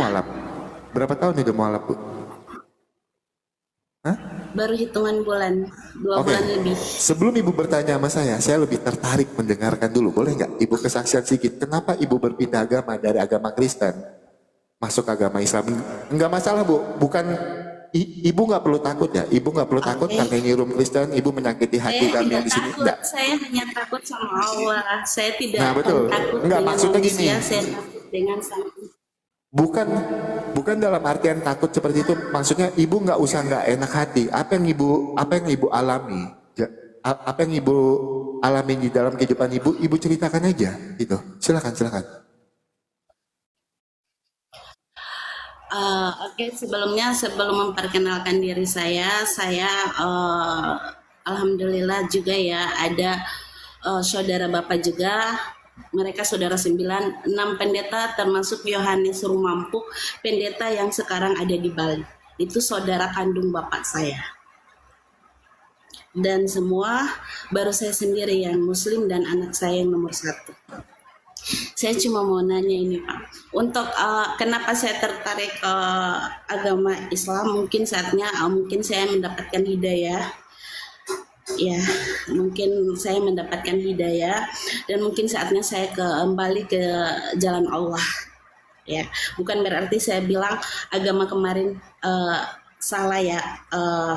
mualaf? Berapa tahun udah mualaf, Bu? Hah? Baru hitungan bulan, 2 Oke. bulan lebih. Sebelum Ibu bertanya sama saya lebih tertarik mendengarkan dulu. Boleh nggak Ibu kesaksian sedikit? Kenapa Ibu berpindah agama dari agama Kristen masuk agama Islam? Enggak masalah, Bu. Bukan Ibu nggak perlu takut ya. Ibu nggak perlu takut karena ini room Kristen. Ibu menyakiti hati Saya kami tidak yang di sini. takut, Enggak. saya hanya takut sama Allah. Saya tidak Nah, akan betul. takut Enggak, dengan maksudnya gini. manusia, saya takut dengan sang. Bukan bukan dalam artian takut seperti itu. Maksudnya Ibu nggak usah nggak enak hati. Apa yang Ibu alami? Apa yang Ibu alami di dalam kehidupan Ibu ceritakan aja gitu. Silakan. Oke, sebelum memperkenalkan diri saya alhamdulillah juga ya ada saudara bapak juga. Mereka saudara 9, 6 pendeta termasuk Yohanes Rumampu, pendeta yang sekarang ada di Bali. Itu saudara kandung bapak saya. Dan semua baru saya sendiri yang muslim dan anak saya yang nomor 1. Saya cuma mau nanya ini Pak, untuk kenapa saya tertarik ke agama Islam? Mungkin saatnya mungkin saya mendapatkan hidayah. Ya, mungkin saya mendapatkan hidayah dan mungkin saatnya saya kembali ke jalan Allah. Ya, bukan berarti saya bilang agama kemarin salah ya,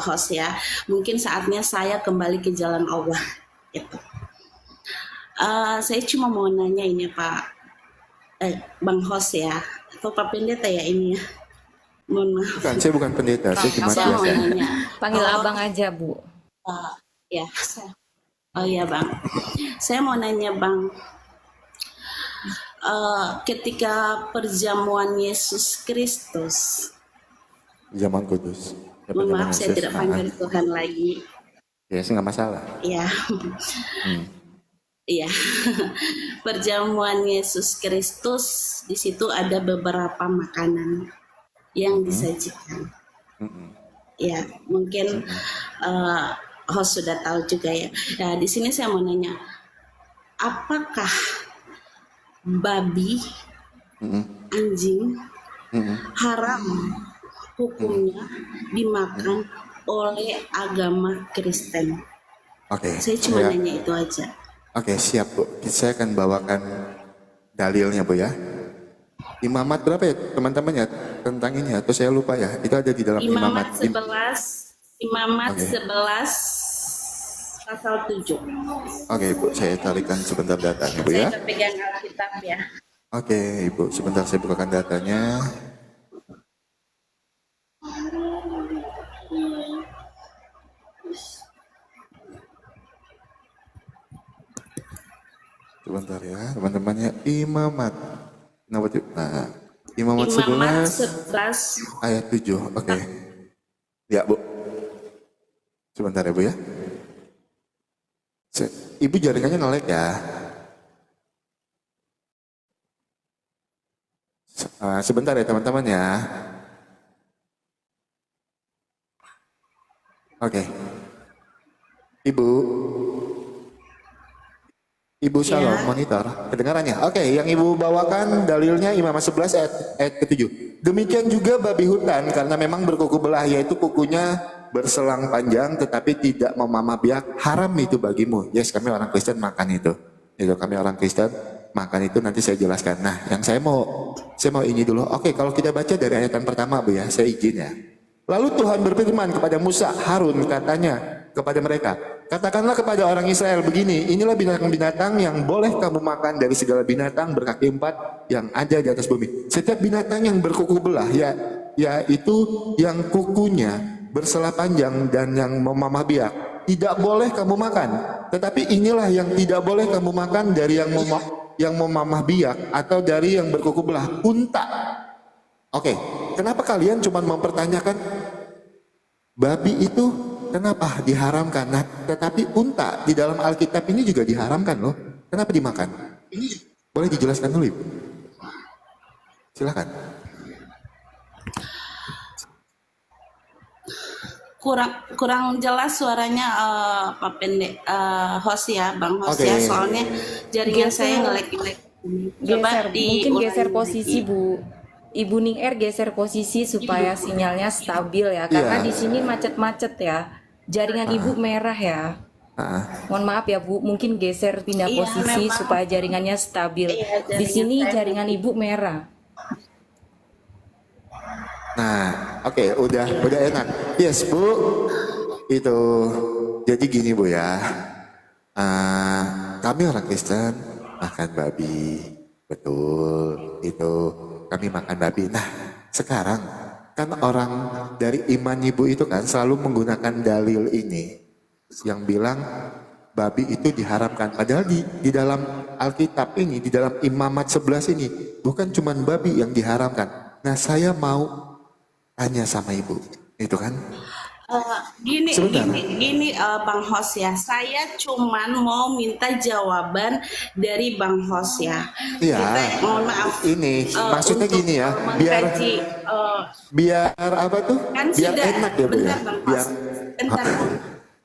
host ya. Mungkin saatnya saya kembali ke jalan Allah. Gitu. Saya cuma mau nanya ini Pak, Bang host ya, atau Pak Pendeta ya ini ya. Mohon maaf. Bukan, saya bukan pendeta, saya cuma Saya mau biasa. nanya. Panggil abang aja, Bu. Ya, oh ya Bang, saya mau nanya Bang, ketika perjamuan Yesus Kristus, Zaman kudus. mohon maaf saya tidak panggil Tuhan lagi, Ya, sih nggak masalah. ya, iya, perjamuan Yesus Kristus di situ ada beberapa makanan yang disajikan, ya mungkin host sudah tahu juga ya. Nah, di sini saya mau nanya, apakah babi, anjing haram hukumnya dimakan oleh agama Kristen? Oke. Saya cuma nanya itu aja. Oke, siap Bu. Saya akan bawakan dalilnya Bu ya. Imamat berapa ya teman-teman ya tentang ini atau saya lupa ya. Itu ada di dalam Imamat Imamat. 11 pasal 7. Oke Ibu, saya tarikan sebentar datanya Bu ya. Saya pegang Alkitab ya. Oke Ibu, sebentar saya bukakan datanya. Sebentar ya teman-temannya. Imamat. Nah, Imamat 11 ayat 7. Oke. Ya Bu. Sebentar ya Bu ya. Ibu jaringannya nge-lag ya. Sebentar ya teman-teman ya. Oke. Ibu Shalom, monitor. Kedengarannya? Oke, yang Ibu bawakan dalilnya Imamat 11 ayat ke-7. Demikian juga babi hutan karena memang berkuku belah, yaitu kukunya berselang panjang tetapi tidak memamah biak, haram itu bagimu. Yes, kami orang Kristen makan itu. Itu kami orang Kristen makan itu, nanti saya jelaskan. Nah, yang saya mau ini dulu. Oke, kalau kita baca dari ayat yang pertama Bu ya, saya izin ya. Lalu Tuhan berfirman kepada Musa, Harun, katanya kepada mereka, katakanlah kepada orang Israel begini, inilah binatang-binatang yang boleh kamu makan dari segala binatang berkaki 4 yang ada di atas bumi. Setiap binatang yang berkuku belah, yaitu yang kukunya berselah panjang dan yang memamah biak, tidak boleh kamu makan. Tetapi inilah yang tidak boleh kamu makan dari yang memamah biak atau dari yang berkuku belah, unta. Oke, kenapa kalian cuma mempertanyakan babi itu kenapa diharamkan? Nah, tetapi unta di dalam Alkitab ini juga diharamkan loh. Kenapa dimakan? Ini boleh dijelaskan dulu Ibu? Silakan. Kurang jelas suaranya Pak Pendek host ya, Bang host ya, soalnya jaringan saya nge-lag. Mungkin geser posisi Bu. Ibu Ning R geser posisi supaya sinyalnya stabil ya, karena Iya. di sini macet-macet ya. Jaringan Ibu merah ya. Ah, Mohon maaf ya Bu, mungkin geser pindah Iya, posisi memang. supaya jaringannya stabil. Iya, Di jaringan sini saya jaringan Ibu merah. Nah, oke, udah enak. Yes, Bu. Itu jadi gini Bu ya. Kami orang Kristen makan babi, betul. Itu kami makan babi. Nah, sekarang kan orang dari iman Ibu itu kan selalu menggunakan dalil ini yang bilang babi itu diharamkan. Padahal di dalam Alkitab ini, di dalam Imamat 11 ini bukan cuman babi yang diharamkan. Nah, saya mau tanya sama Ibu, itu kan? Gini, Sebentar. Bang Hos ya. Saya cuman mau minta jawaban dari Bang Hos ya. Iya. Mohon maaf. Ini maksudnya untuk gini ya, biar mengkaji, biar apa tuh? kan Biar sudah enak ya Bu ya. bentar Bang Biar Hos.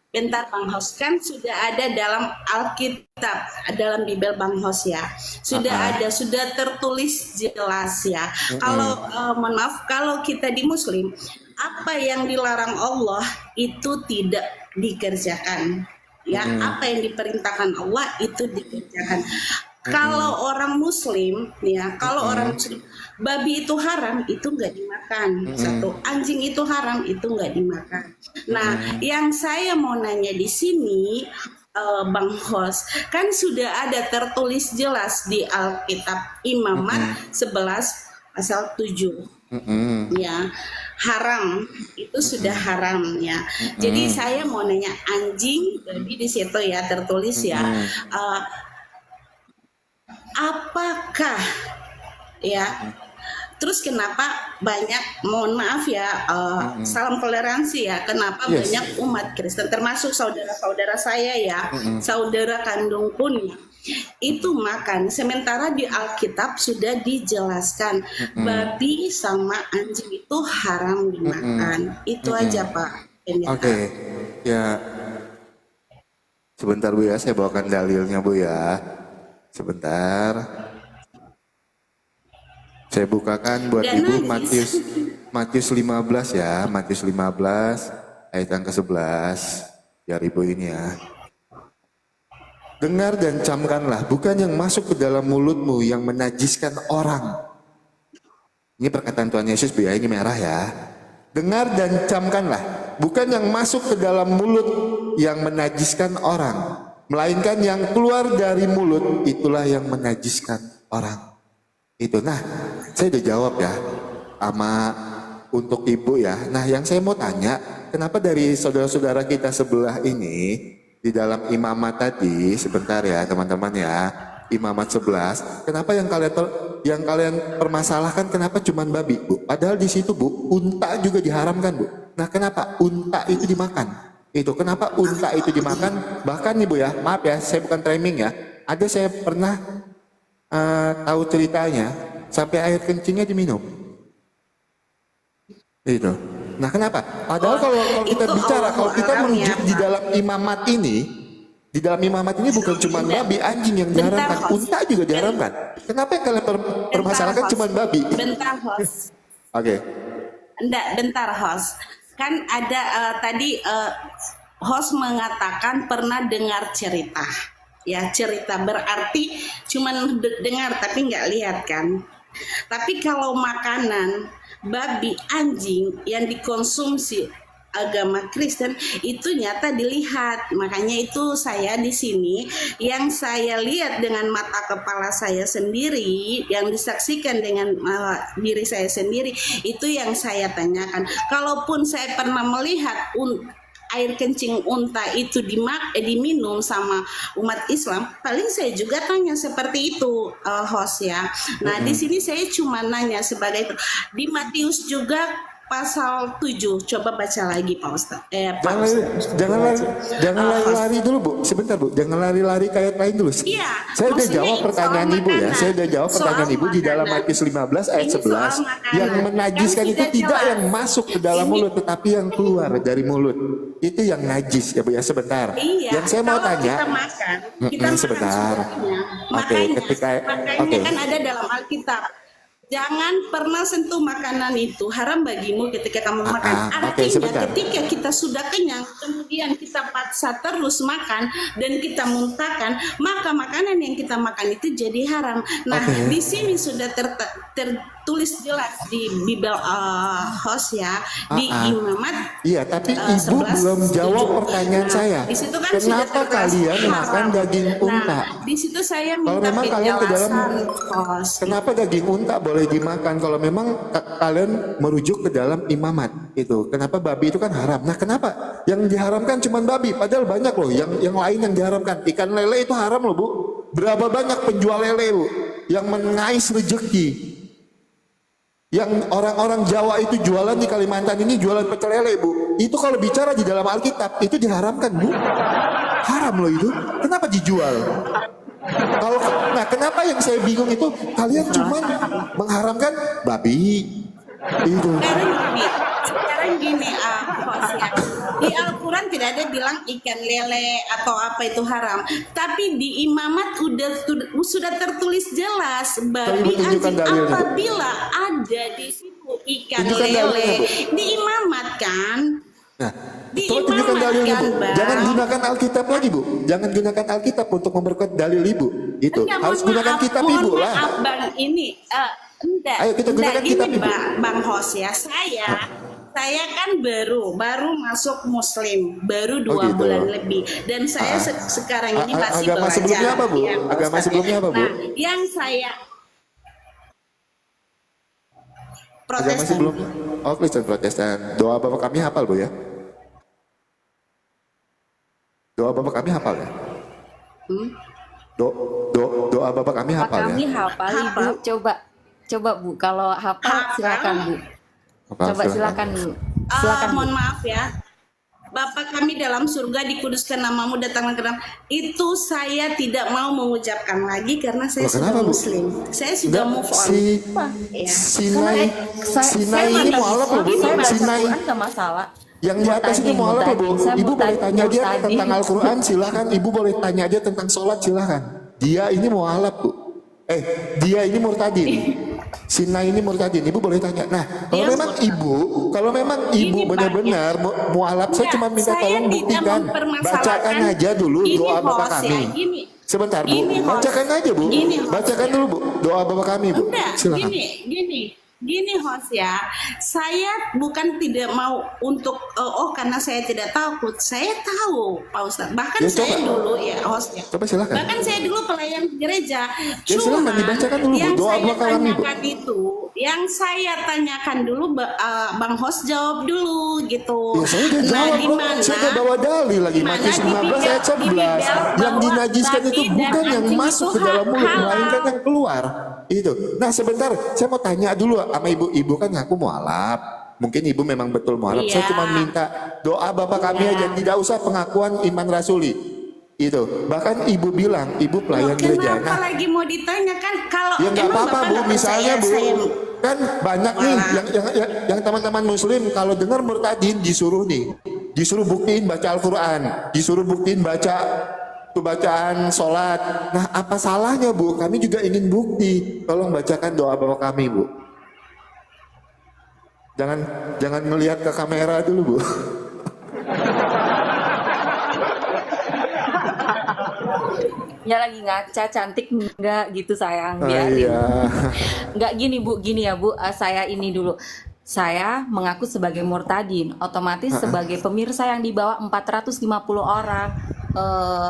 Bentar Bang Hos, kan sudah ada dalam Alkitab, dalam Bibel Bang Hos ya. Sudah ada, sudah tertulis jelas ya. Kalau mohon maaf, kalau kita di Muslim, apa yang dilarang Allah itu tidak dikerjakan. Ya, apa yang diperintahkan Allah itu dikerjakan. Kalau orang Muslim, ya, kalau orang Muslim, babi itu haram, itu nggak dimakan. Satu, anjing itu haram, itu nggak dimakan. Nah, yang saya mau nanya di sini, Bang Hos, kan sudah ada tertulis jelas di Alkitab Imamat 11 pasal 7. Ya, haram itu sudah haram ya. Jadi saya mau nanya anjing, babi di situ ya tertulis ya. Apakah ya? Terus kenapa banyak, mohon maaf ya, salam toleransi ya, kenapa Yes. banyak umat Kristen termasuk saudara-saudara saya ya, saudara kandung pun ya, itu makan, sementara di Alkitab sudah dijelaskan babi sama anjing itu haram dimakan. Itu aja Pak. Oke, ya sebentar Bu ya, saya bawakan dalilnya Bu ya. Sebentar. Saya bukakan buat Dan Ibu nangis. Matius 15 ya, Matius 15 ayat yang ke-11. Biar Ibu ini ya. Dengar dan camkanlah, bukan yang masuk ke dalam mulutmu yang menajiskan orang. Ini perkataan Tuhan Yesus Bu ya, ini merah ya. Dengar dan camkanlah, bukan yang masuk ke dalam mulut yang menajiskan orang, melainkan yang keluar dari mulut itulah yang menajiskan orang. Itu. Nah, saya udah jawab ya sama untuk Ibu ya. Nah, yang saya mau tanya, kenapa dari saudara-saudara kita sebelah ini di dalam imamat tadi, sebentar ya teman-teman ya, imamat 11, kenapa yang kalian permasalahkan kenapa cuman babi, Bu? Padahal di situ Bu, unta juga diharamkan, Bu. Nah, kenapa unta itu dimakan? Itu kenapa unta itu dimakan? Bahkan nih Bu ya, maaf ya, saya bukan framing ya. Ada saya pernah tahu ceritanya sampai air kencingnya diminum. Itu. Nah, kenapa? Padahal kalau kita itu bicara, kalau kita Allahu menuju A'lam ya, di Pak. dalam imamat ini, di dalam imamat ini bukan cuma babi, anjing yang Bentar, diharamkan, Hos. unta juga diharamkan. Kenapa yang kalian permasalahkan Bentar, cuma Hos. babi? Bentar Hos. Oke. Enggak, bentar Hos. Kan ada tadi Hos mengatakan pernah dengar cerita. Ya, cerita berarti cuman dengar tapi nggak lihat kan. Tapi kalau makanan babi, anjing yang dikonsumsi agama Kristen itu nyata dilihat. Makanya itu saya di sini yang saya lihat dengan mata kepala saya sendiri, yang disaksikan dengan diri saya sendiri, itu yang saya tanyakan. Kalaupun saya pernah melihat air kencing unta itu diminum sama umat Islam, paling saya juga tanya seperti itu, Host ya. Nah, di sini saya cuma nanya sebagai itu. Di Matius juga pasal 7, coba baca lagi Pak Ustaz. Jangan lari-lari dulu Bu, sebentar Bu, jangan lari-lari kayak lain dulu. Iya, Saya udah maksudnya jawab pertanyaan soal Ibu ya, makanan. saya udah jawab Soal pertanyaan Ibu di dalam makanan. Matius 15 ayat Ini soal 11. makanan. Yang menajiskan Kan itu sudah tidak jelas. yang masuk ke dalam Ini- mulut, tetapi yang keluar dari mulut. Itu yang najis ya Bu ya, sebentar. Iya, Yang saya mau kalau tanya, kita makan, kita makan sebentar. sudahnya. Oke, Makanya ketika- makanya oke. kan ada dalam Alkitab. Jangan pernah sentuh makanan itu, haram bagimu ketika kamu makan. Oke, Artinya sebentar. ketika kita sudah kenyang, kemudian kita paksa terus makan dan kita muntahkan, maka makanan yang kita makan itu jadi haram. Nah, Oke. di sini sudah tertulis jelas di Bible Hosea, di Imamat. Iya, tapi ibu 11, belum jawab 7. pertanyaan saya. Di situ kan sudah Kenapa tertulis kalian haram. makan daging unta? Nah, di situ saya Kalau minta memang kalian ke dalam, penjelasan, Hos. kenapa daging unta boleh dimakan? Kalau memang kalian merujuk ke dalam imamat itu, kenapa babi itu kan haram? Nah, kenapa yang diharamkan cuma babi? Padahal banyak loh yang lain yang diharamkan. Ikan lele itu haram loh, Bu. Berapa banyak penjual lele, Bu, yang mengais rezeki? Yang orang-orang Jawa itu jualan di Kalimantan ini jualan pecel lele, Bu. Itu kalau bicara di dalam Alkitab itu diharamkan, Bu. Haram loh itu. Kenapa dijual? Kalau nah kenapa yang saya bingung itu kalian cuma mengharamkan babi itu. Sekarang gini, Hos, ya. Di Al-Quran tidak ada bilang ikan lele atau apa itu haram, tapi di Imamat sudah tertulis jelas babi tunjukkan anjing. dalilnya. Apabila ada di situ ikan Tunjukkan lele dalilnya, Bu. di Imamat kan. Nah, Di coba tunjukkan imamat dalilnya, Bu. kan, Bang. Jangan gunakan Alkitab lagi, Bu. Jangan gunakan Alkitab untuk memperkuat dalil Ibu. Itu Enggak, harus mohon gunakan maaf, kitab mohon Ibu lah. maaf, Bang, ini enggak. Ayo kita gunakan Enggak, kitab gini, Ibu. Bang Hos ya. Saya kan baru masuk Muslim, baru 2 gitu. bulan lebih, dan saya sekarang ini masih agama belajar. sebelumnya apa, Bu? Ya, Agama Ustaz, sebelumnya apa, Bu? Nah, yang saya Agama Protestan. sebelumnya. Oh, Kristen Protestan. Doa Bapa kami hafal, Bu ya? Doa Bapa kami hafal ya? Doa Bapa kami Pak hafal kami ya? hafal, Ibu. Hafal. Coba Bu, kalau hafal Hafal. silakan Bu. Hafal, Coba silakan Bu. Silakan Bu. Mohon maaf ya. Bapa kami dalam surga, dikuduskan namamu, datanglah ke dalam. Itu saya tidak mau mengucapkan lagi karena saya Loh, sudah kenapa, Bu? Muslim. Saya sudah Enggak, move on. Ya. Sinai ini mualaf loh, Bu. Saya baca Sinai Quran nggak masalah. yang di atas ini mualaf loh, Bu. Saya Ibu boleh tanya dia murtadin. tentang Al-Quran, silakan. Ibu boleh tanya dia tentang sholat, silakan. Dia ini mualaf, Bu. Dia ini murtadin. Sinai ini murtadin. Ibu boleh tanya. Nah, kalau Dia memang ibu Pak, benar-benar mualaf, saya Enggak, cuma minta saya tolong tidak buktikan. mempermasalahkan. Bacakan aja dulu Ini doa Bapa host ya, kami. gini. Sebentar, Bu. Ini host. Bacakan aja, Bu. Ini host Bacakan ya. dulu, Bu. Doa Bapa kami, Bu. Enggak, Silakan. gini Hos ya. Saya bukan tidak mau untuk karena saya tidak takut. Saya tahu, Pak Ustadz. Bahkan Ya, saya coba. dulu ya, Hos ya. Coba silakan. Bahkan saya dulu pelayan gereja. Ya, silakan dibacakan dulu, Bu. yang Doa saya Bapa kami, Bu. tanyakan itu, yang saya tanyakan dulu, Bang Hos jawab dulu gitu. Ya, saya udah jawab, di loh. mana? Saya udah bawa dalil lagi. Di mana Matius 15 ayat 11. Yang dinajiskan itu bukan yang masuk ke dalam mulut, melainkan yang keluar. Itu. Nah, sebentar, saya mau tanya dulu sama ibu. Ibu kan ngaku mualaf. Mungkin ibu memang betul mualaf. Saya Iya. cuma minta doa Bapak kami aja, tidak usah pengakuan iman rasuli. Itu. Bahkan ibu bilang, ibu pelayan gereja. Kenapa Nah, lagi mau ditanyakan kalau ya nggak emang apa-apa, Bapak Bu. nggak Misalnya, Bu, percaya kan banyak nih yang teman-teman muslim kalau dengar murtadin disuruh buktiin baca Al-Quran, disuruh buktiin baca tuh bacaan sholat. Nah, apa salahnya, Bu? Kami juga ingin bukti. Tolong bacakan doa Bapak kami, Bu. Jangan ngelihat ke kamera dulu, Bu. Ya lagi ngaca cantik enggak gitu sayang. Oh, Biarin. iya. Enggak gini Bu, gini ya Bu, saya ini dulu. Saya mengaku sebagai murtadin, otomatis sebagai pemirsa yang di bawah 450 orang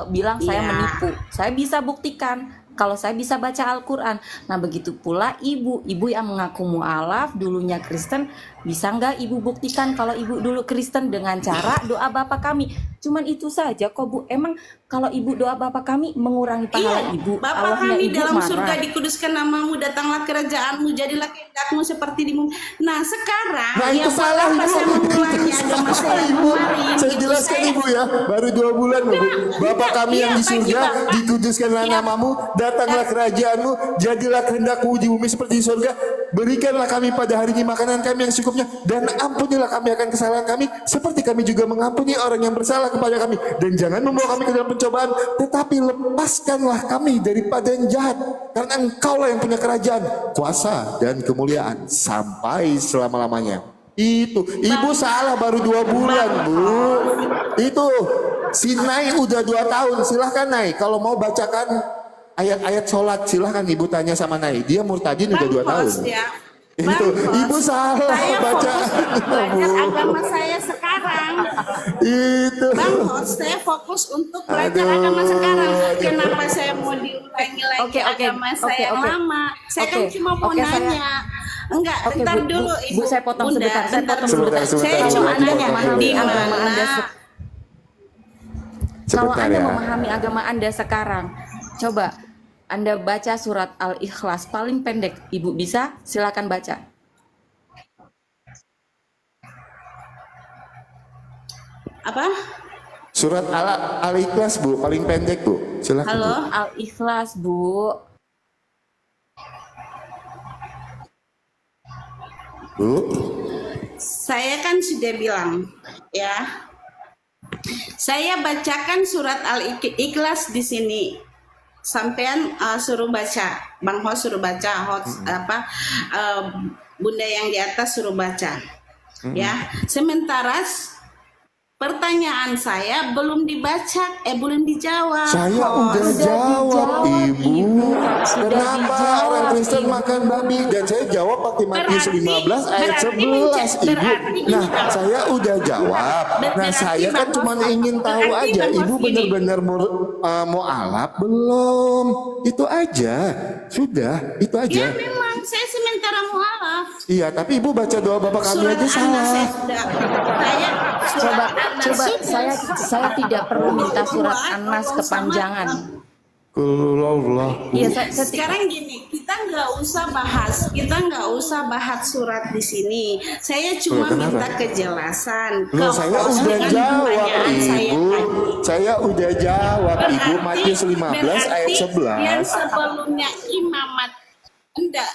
bilang saya Iya. menipu. Saya bisa buktikan kalau saya bisa baca Al-Quran. Nah begitu pula ibu yang mengaku mu'alaf, dulunya Kristen, bisa nggak ibu buktikan kalau ibu dulu Kristen dengan cara doa Bapa kami? Cuman itu saja kok Bu. Emang kalau ibu doa Bapa kami mengurangi pahala Iya, ibu? Bapa Allahnya kami ibu dalam marah. surga, dikuduskan namamu, datanglah kerajaanmu, jadilah kehendakmu seperti di bumi. Nah sekarang Nah, itu yang salah, mengapa Ibu. saya mengulangi agama saya Ibu. kemarin Saya itu jelaskan jelaskan saya- ibu ya, baru 2 bulan loh bu. Bapak kami yang di Iya, surga, bagi Bapak. dikuduskanlah Iya. namamu, datanglah kerajaanmu, jadilah kehendakmu di bumi seperti di surga. Berikanlah kami pada hari ini makanan kami yang secukupnya, dan ampunilah kami akan kesalahan kami, seperti kami juga mengampuni orang yang bersalah kepada kami. Dan jangan membawa kami ke dalam pencobaan, tetapi lepaskanlah kami daripada yang jahat, karena engkaulah yang punya kerajaan, kuasa dan kemuliaan sampai selama-lamanya. Itu ibu salah baru 2 bulan bu. Itu si Nai udah 2 tahun. Silahkan Nai, kalau mau bacakan ayat-ayat sholat silahkan ibu tanya sama Nai. Dia murtadin udah 2 tahun. Host, ya. Itu Bang Host, ibu salah saya baca. fokus belajar agama saya sekarang. Itu. Bang Host, saya fokus untuk belajar Aduh, agama sekarang. aduh. Kenapa saya mau diulangi lagi Oke, agama saya yang oke. lama? Saya kan Oke, cuma mau oke, saya- nanya. Enggak, Oke, bentar Bu, dulu Bu, Ibu. saya potong Bunda, sebentar, saya bentar potong dulu. sebentar. Saya Sebentar, cuma sebentar, nanya sebentar. di Agama mana Anda kalau Sebentar Anda ya. memahami agama Anda sekarang, coba Anda baca surat Al-Ikhlas paling pendek. Ibu bisa? Silakan baca. apa? Surat Al-Ikhlas bu, paling pendek bu. Silahkan. Halo? Bu. Al-Ikhlas, Bu. Bu. Saya kan sudah bilang, ya. Saya bacakan surat Al-Ikhlas di sini. Sampean suruh baca, Bang Ho suruh baca, Bunda yang di atas suruh baca. Ya. Sementara pertanyaan saya belum dibaca, belum dijawab. Saya Host. udah jawab ibu. Sudah Kenapa dijawab, orang Kristen Ibu. makan babi? Dan saya jawab pakai Matius Berarti- 15 ayat berarti 11 ibu. berarti Nah gini, Bang. saya udah jawab. Nah Berarti saya kan Bang cuma Hos- ingin tahu berarti aja. Bang Hos Ibu gini. benar-benar mau alap belum? Itu aja. Sudah itu Ya aja. memang saya sementara mualaf. Iya tapi ibu baca doa bapak kami Surat aja Anas salah. saya sudah. Saya Coba, surat Anas coba sudah. saya tidak perlu minta surat Anas kepanjangan. Allah. Iya, saya Sekarang gini, kita nggak usah bahas surat di sini. Saya cuma Loh, kenapa? minta kejelasan. Loh, saya udah Dengan jawab pertanyaan saya ibu. tadi. Saya udah jawab ibu Matius 15 ayat berarti 11. yang sebelumnya imamat enggak.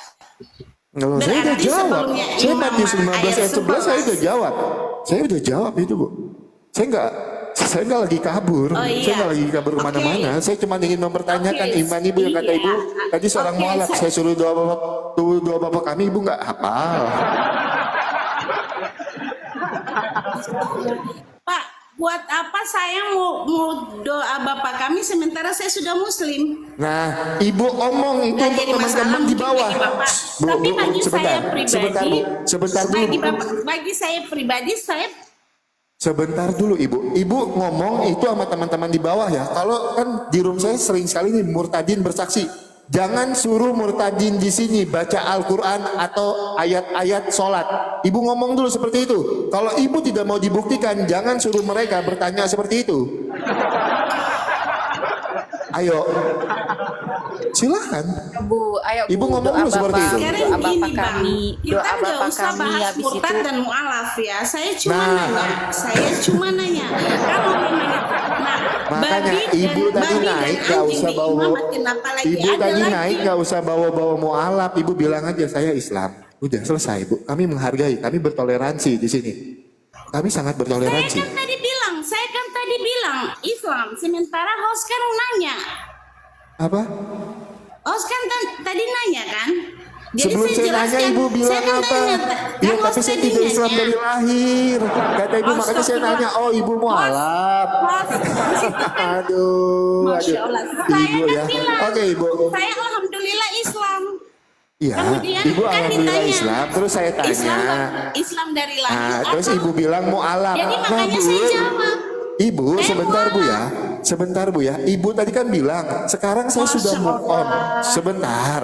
Kalau saya udah Berarti jawab. sebelumnya Saya Imam Matius 15 ayat ayat 11 saya 11. udah jawab. Saya udah jawab itu bu. Saya nggak lagi kabur. Oh, iya. Saya nggak lagi kabur Oke. kemana-mana. Saya cuma ingin mempertanyakan Oke, iman ibu yang kata iya. ibu. Tadi seorang Oke, mualaf. Saya suruh doa bapak kami ibu nggak hafal. Pak, buat apa saya mau doa bapak kami sementara saya sudah muslim? Nah, ibu omong itu Nggak untuk jadi masalah teman-teman di mungkin bawah. bagi Bapak. Bu, Tapi bu, bagi sebentar, saya pribadi, sebentar bu, sebentar dulu. bagi saya pribadi, saya Sebentar dulu ibu. Ibu ngomong itu sama teman-teman di bawah ya. Kalau kan di room saya sering sekali nih murtadin bersaksi. Jangan suruh murtadin di sini baca Al-Quran atau ayat-ayat sholat. Ibu ngomong dulu seperti itu. Kalau ibu tidak mau dibuktikan, jangan suruh mereka bertanya seperti itu. Ayo, silahkan. Bu, ayo Ibu Bu, ngomong doa dulu seperti Bapak, itu. sekarang doa gini Bapak bang, kami, kita doa nggak Bapak usah kami bahas habis murtad itu. dan mualaf ya. Saya cuma Nah. nanya, kalau memang Makanya ibu tadi naik gak usah bawa ibu tadi naik gak usah bawa mualaf. Ibu bilang aja saya Islam. Udah selesai bu. Kami menghargai, kami bertoleransi di sini. Kami sangat bertoleransi. saya kan tadi bilang Islam. Sementara host kan nanya, Apa? host kan tadi nanya kan. Jadi Sebelum saya nanya jelaskan. ibu bilang Saya kan apa? tanya, Iya kan tapi host saya tadi tidak Islam nanya. dari lahir. Kata ibu makanya saya nanya. Oh ibu mualaf. Host, Aduh, Masya aduh. Allah. Saya Ibu kan ya. bilang, Oke ibu. saya alhamdulillah Islam. Iya. Kemudian Ibu kan alhamdulillah ditanya, Islam. Terus saya tanya. Islam dari lahir. Nah, terus atau- ibu bilang mualaf. Jadi Nah, makanya Bu, saya jawab. Ibu, sebentar Bu ya. Sebentar Bu ya. Ibu tadi kan bilang, sekarang saya sudah move on. Sebentar.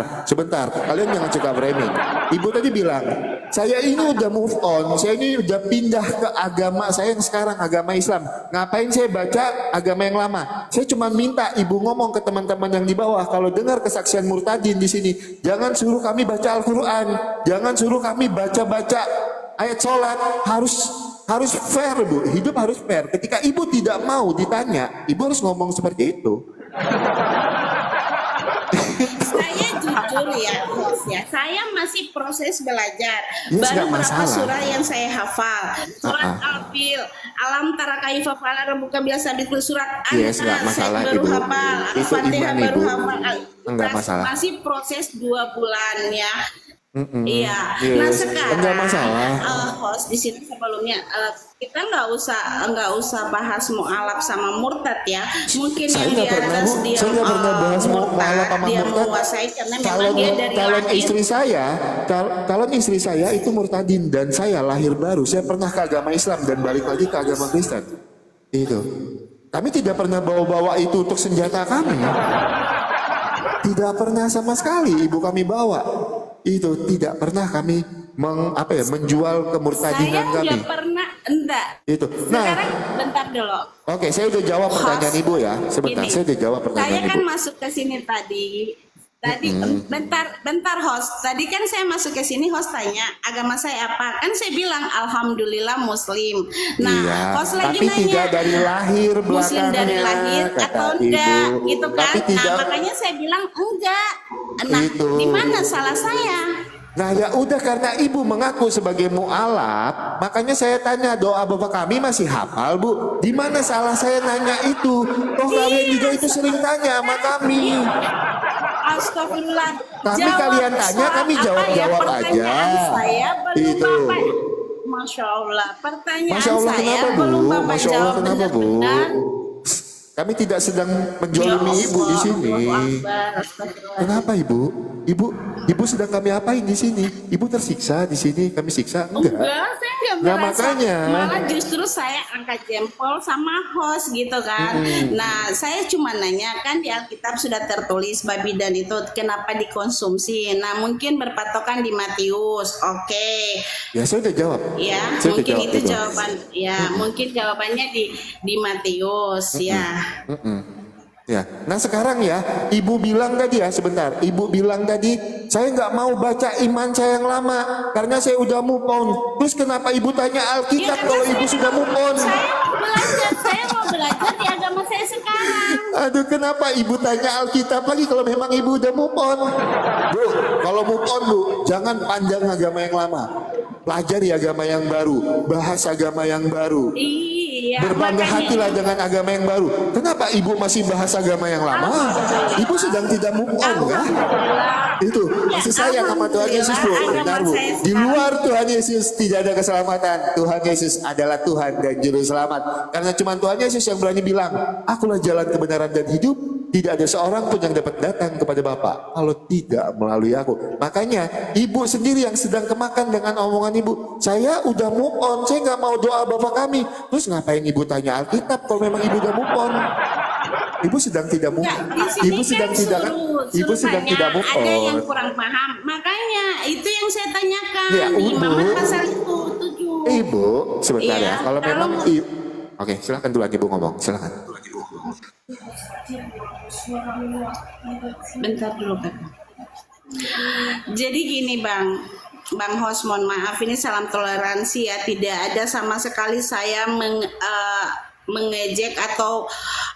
Kalian jangan suka framing. Ibu tadi bilang, saya ini udah move on. Saya ini udah pindah ke agama saya yang sekarang, agama Islam. Ngapain saya baca agama yang lama? Saya cuma minta Ibu ngomong ke teman-teman yang di bawah, kalau dengar kesaksian murtadin di sini, jangan suruh kami baca Al-Quran. Jangan suruh kami baca-baca ayat sholat. Harus harus fair Bu, hidup harus fair. Ketika ibu tidak mau ditanya, ibu harus ngomong seperti itu. Saya jujur ya, host ya. Saya masih proses belajar. Yes, Baru nggak berapa masalah. surah yang saya hafal. Surat Al-Fil, Alam tara kaifa fa'ala rabbuka biashabil, surat Yes, nggak An-Nas masalah, saya baru Ibu. hafal. Itu Al-Fatihah iman, baru Ibu. hafal. Nggak masalah. Masih proses 2 bulan ya. Iya. Yes, Nah sekarang nggak masalah. host di sini sebelumnya kita nggak usah bahas mu'alaf sama murtad ya. Mungkin Saya yang nggak di pernah, atas Bu. dia Saya nggak pernah bahas mu'alaf sama dia murtad. menguasai karena memang Calon dia dari calon lahir. istri saya, calon istri saya itu murtadin dan saya lahir baru. Saya pernah ke agama Islam dan balik lagi ke agama Kristen. Itu. Kami tidak pernah bawa-bawa itu untuk senjata kami. Tidak pernah sama sekali ibu kami bawa. Itu tidak pernah kami menjual kemurtadinan Saya kami. nggak pernah, enggak. Itu. Nah, Sekarang bentar dulu. oke, saya udah jawab pertanyaan Host, ibu ya. Sebentar, gini, saya udah jawab Saya pertanyaan kan ibu. masuk ke sini tadi. Bentar host. Tadi kan saya masuk ke sini, host tanya agama saya apa? Kan saya bilang alhamdulillah muslim. Nah, Iya, host lagi tapi nanya tidak dari lahir muslim dari belakangnya, lahir kata atau enggak ibu. gitu kan. Tapi tidak. Nah, makanya saya bilang enggak. Nah, Itu. di mana salah saya? Nah ya udah, karena ibu mengaku sebagai mu'alaf, makanya saya tanya doa bapak kami masih hafal Bu. Di mana salah saya nanya itu? Oh kalian juga itu sering tanya sama kami. Astagfirullah. Kami Jawab kalian tanya, soal kami apa jawab-jawab ya? Pertanyaan aja. saya belum Itu. Bapak. Masya Allah. Pertanyaan Masya Allah saya kenapa Bu? belum Bapak Masya Allah jawab kenapa Bu? benar-benar. Kami tidak sedang menjolimi Ya ibu di Allah, sini. Allahu Akbar, astagfirullah. Kenapa ibu? Ibu sedang kami apain di sini? Ibu tersiksa di sini, kami siksa? Enggak. Saya nggak Nah, merasa. makanya. Malah justru saya angkat jempol sama host gitu kan. Nah, saya cuma nanya kan di Alkitab sudah tertulis babi dan itu kenapa dikonsumsi. Nah, mungkin berpatokan di Matius. Oke. Ya saya udah jawab. Ya, Saya udah mungkin jawab itu jawaban. Ya, mungkin jawabannya di Matius ya. Ya, nah sekarang ya, ibu bilang tadi ya sebentar, ibu bilang tadi saya nggak mau baca iman saya yang lama karena saya udah move on. Terus kenapa ibu tanya Alkitab Ya, kalau karena ibu sudah move on? Saya mau belajar di agama saya sekarang. Aduh, kenapa ibu tanya Alkitab lagi kalau memang ibu udah move on? Bu, kalau move on Bu, jangan pandang agama yang lama. Pelajari agama yang baru, bahas agama yang baru. Iya, Berbangga makanya. hatilah dengan agama yang baru. Kenapa ibu masih bahas agama yang lama? Ibu sedang tidak move on ya? Itu masih sayang sama Tuhan Yesus Bu. Benar Bu. Di luar Tuhan Yesus tidak ada keselamatan. Tuhan Yesus adalah Tuhan dan Juru Selamat. Karena cuma Tuhan Yesus yang berani bilang, akulah jalan kebenaran dan hidup. Tidak ada seorang pun yang dapat datang kepada Bapa kalau tidak melalui aku. Makanya ibu sendiri yang sedang kemakan dengan omongan ibu. Saya udah move on, saya nggak mau doa Bapak kami. Terus ngapain ibu tanya Alkitab kalau memang ibu udah move on? Ibu sedang tidak move on. Di sini Ibu sedang kan tidak ibu suruh sedang tanya, tidak move ada yang on. kurang paham. Makanya itu yang saya tanyakan Ya, di Ibu. Imamat pasal itu 7. Ibu, sebentar Iya, ya. Kalau memang kalau- ibu, oke, silakan duluan ibu ngomong. Silakan. Bentar dulu Kak. Jadi gini Bang Hos, mohon maaf ini salam toleransi ya, tidak ada sama sekali saya mengejek atau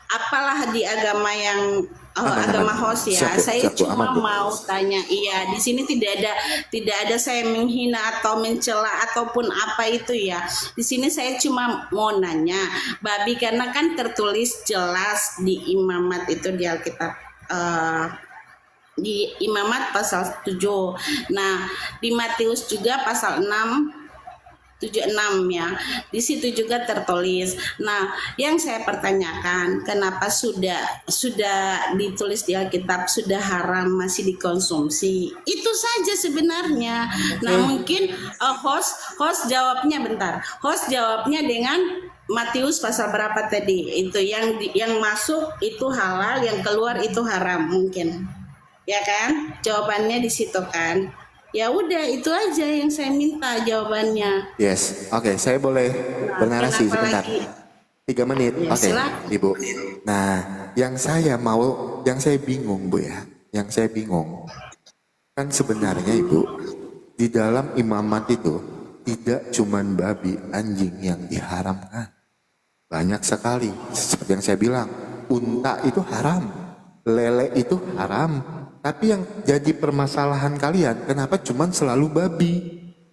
apalah di agama yang Aman, agama aman. host ya. Siap, Bu. Saya Siap, Bu. cuma Aman, Bu. mau tanya, iya di sini tidak ada saya menghina atau mencela ataupun apa itu ya. Di sini saya cuma mau nanya, babi karena kan tertulis jelas di Imamat itu di Alkitab. Di Imamat pasal 7. Nah, di Matius juga pasal 76 ya. Di situ juga tertulis. Nah, yang saya pertanyakan, kenapa sudah ditulis di Alkitab sudah haram masih dikonsumsi? Itu saja sebenarnya. Nah, mungkin host jawabnya bentar. Host jawabnya dengan Matius pasal berapa tadi? Itu yang masuk itu halal, yang keluar itu haram mungkin. Ya kan? Jawabannya di situ kan. Ya udah itu aja yang saya minta jawabannya. Yes, oke, saya boleh bernarasi kenapa sebentar. lagi? 3 menit, Ya, oke, silakan. Ibu. Nah, yang saya bingung Bu ya, yang saya bingung kan sebenarnya Ibu di dalam imamat itu tidak cuman babi, anjing yang diharamkan. Banyak sekali. Seperti yang saya bilang, unta itu haram, lele itu haram. Tapi yang jadi permasalahan kalian, kenapa cuman selalu babi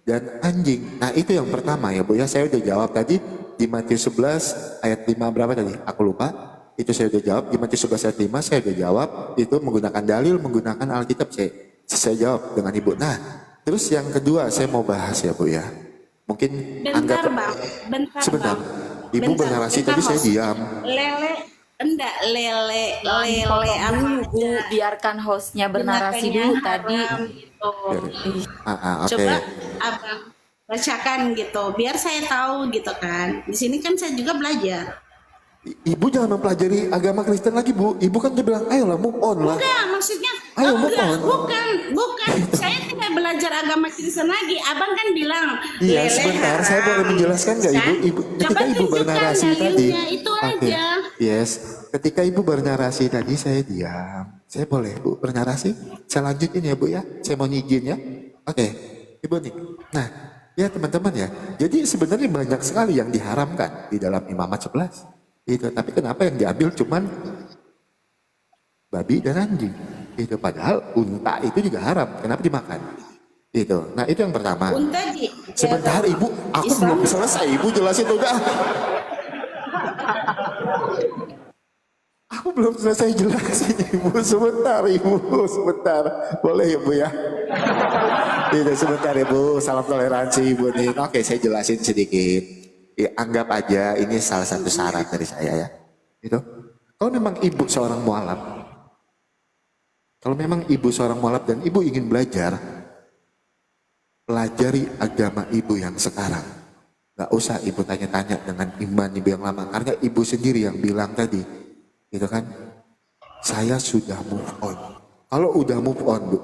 dan anjing? Nah itu yang pertama ya Bu ya, saya udah jawab tadi di Matius 11 ayat 5 berapa tadi? Aku lupa. Itu saya udah jawab, di Matius 11 ayat 5 saya udah jawab. Itu menggunakan dalil, menggunakan Alkitab, saya jawab dengan Ibu. Nah terus yang kedua saya mau bahas ya Bu ya. Mungkin Bentar Bang, bentar sebentar. Bang. Ibu Bentar, bernarasi kita tadi saya host. diam. Lele Potong apa dulu, Bu. aja. Biarkan hostnya bernarasi Tindakannya dulu tadi. haram gitu. Oke. Coba Abang bacakan gitu, biar saya tahu gitu kan. Di sini kan saya juga belajar. Ibu jangan mempelajari agama Kristen lagi Bu. Ibu kan dia bilang ayolah move on lah. Enggak, maksudnya Ayo, move enggak, on. bukan. Saya tidak belajar agama Kristen lagi. Abang kan bilang Iya lele sebentar, haram. saya boleh menjelaskan nggak Ibu? Ibu Coba ketika Ibu tunjukkan bernarasi tadi, dalilnya, itu Oke. aja. Yes, ketika Ibu bernarasi tadi saya diam. Saya boleh Bu bernarasi? Saya lanjutin ya Bu ya. Saya mau izin ya. Oke, Ibu nih. Nah, ya teman-teman ya. Jadi sebenarnya banyak sekali yang diharamkan di dalam Imamat 11. Itu, tapi kenapa yang diambil cuman babi dan anjing? Itu padahal unta itu juga haram. Kenapa dimakan? Itu. Nah, itu yang pertama. Unta di Sebentar Ibu, aku Islam. belum selesai. Ibu jelasin udah. Aku belum selesai jelasin Ibu. Sebentar Ibu, sebentar. Boleh ya Bu ya? Itu sebentar Ibu. Salam toleransi Ibu nih. Oke, saya jelasin sedikit. Ya, anggap aja ini salah satu syarat dari saya ya. Itu. Kalau memang Ibu seorang mualaf, kalau memang Ibu seorang mualaf dan Ibu ingin belajar, pelajari agama Ibu yang sekarang. Gak usah Ibu tanya-tanya dengan iman Ibu yang lama. Karena Ibu sendiri yang bilang tadi. Gitu kan. Saya sudah move on. Kalau udah move on Bu,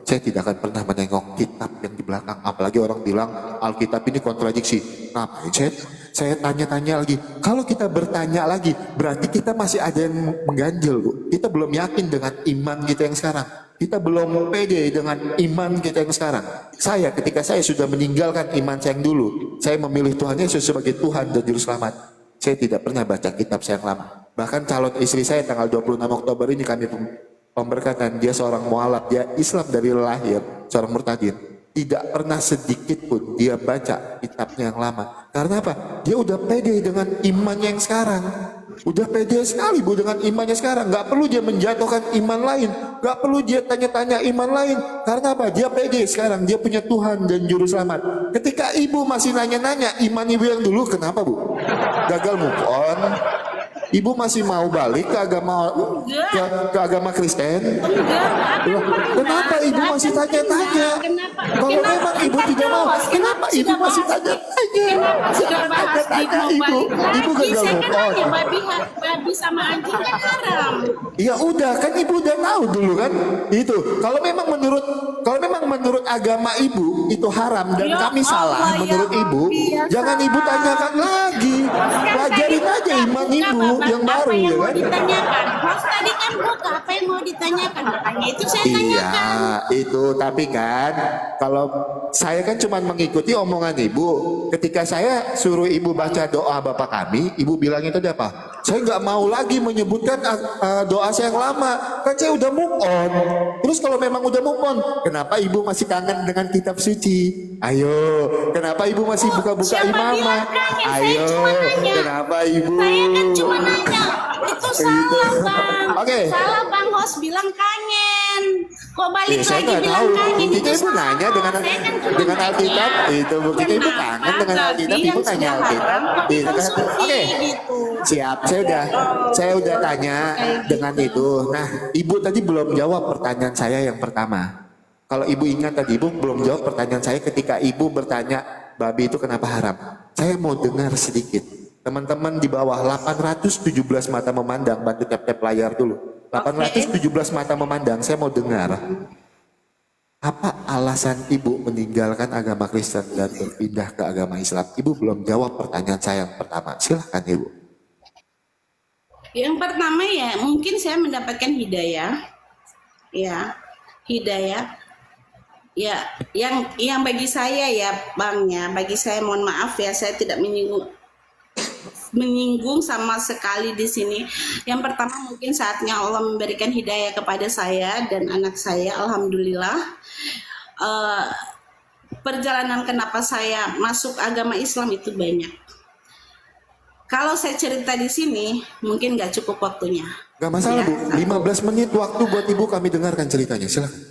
saya tidak akan pernah menengok kitab yang di belakang. Apalagi orang bilang Alkitab ini kontradiksi. Ngapain saya tanya-tanya lagi. Kalau kita bertanya lagi, berarti kita masih ada yang mengganjel Bu. Kita belum yakin dengan iman kita yang sekarang. Kita belum pede dengan iman kita yang sekarang. Saya ketika saya sudah meninggalkan iman saya yang dulu, saya memilih Tuhan Yesus sebagai Tuhan dan Juru Selamat. Saya tidak pernah baca kitab saya yang lama. Bahkan calon istri saya tanggal 26 Oktober ini kami pemberkatan, dia seorang mualaf, dia Islam dari lahir, seorang murtadin. Tidak pernah sedikit pun dia baca kitabnya yang lama. Karena apa? Dia udah pede dengan imannya yang sekarang. Udah pede sekali Bu dengan imannya sekarang. Gak perlu dia menjatuhkan iman lain. Gak perlu dia tanya-tanya iman lain. Karena apa? Dia pede sekarang. Dia punya Tuhan dan Juru Selamat. Ketika Ibu masih nanya-nanya iman Ibu yang dulu, kenapa Bu? Gagal move on? Ibu masih mau balik ke agama Kristen? Loh, kenapa Ibu masih tanya-tanya? Kalau memang Ibu tidak mau, kenapa Ibu masih tanya-tanya? Kenapa sudah bahas Ibu gagal move on. babi sama anjing kan haram. Ya udah kan Ibu udah tahu dulu kan itu. Kalau memang menurut agama Ibu itu haram dan Ya kami salah Allah, menurut ya Ibu, Rabbi, ya jangan Ibu salah. tanyakan lagi. Pelajarin aja iman Ibu yang baru apa yang ya mau kan. ditanyakan? Mas tadi kan buka apa yang mau ditanyakan? Makanya itu saya Iya tanyakan. itu, tapi kan kalau saya kan cuma mengikuti omongan Ibu. Ketika saya suruh Ibu baca doa Bapa Kami, Ibu bilang itu apa? Saya nggak mau lagi menyebutkan doa saya yang lama. Kan saya udah move on. Terus kalau memang udah move on, kenapa Ibu masih kangen dengan kitab suci? Ayo, kenapa Ibu masih buka-buka Siapa imamah? bilang kangen? Saya Ayo, cuma nanya. kenapa Ibu? Saya kan cuma nanya. Itu salah bang. Oke. Salah bang host bilang kangen. Kok balik Saya lagi nggak bilang tahu. kangen? Buktinya Itu Ibu salah. nanya dengan Saya kan cuma Alkitab. nanya. Itu buktinya Ibu Kenapa kangen dengan Alkitab. babi Ibu yang tanya sudah Alkitab. haram kok Gitu kan? dikonsumsi Oke. gitu. Siap, saya udah tanya dengan itu. Nah, Ibu tadi belum jawab pertanyaan saya yang pertama. Kalau Ibu ingat tadi Ibu belum jawab pertanyaan saya ketika Ibu bertanya babi itu kenapa haram. Saya mau dengar sedikit. Teman-teman di bawah 817 mata memandang, bantu tap-tap layar dulu. 817 mata memandang, saya mau dengar. Apa alasan Ibu meninggalkan agama Kristen dan berpindah ke agama Islam? Ibu belum jawab pertanyaan saya yang pertama. Silahkan Ibu. Yang pertama ya mungkin saya mendapatkan hidayah. Ya, hidayah. Ya, yang bagi saya ya Bang ya, bagi saya mohon maaf ya, saya tidak menyinggung sama sekali di sini. Yang pertama mungkin saatnya Allah memberikan hidayah kepada saya dan anak saya, alhamdulillah. Eh, Perjalanan kenapa saya masuk agama Islam itu banyak. Kalau saya cerita di sini mungkin nggak cukup waktunya. Gak masalah Ya, Bu, 15 menit waktu buat Ibu kami dengarkan ceritanya, silakan.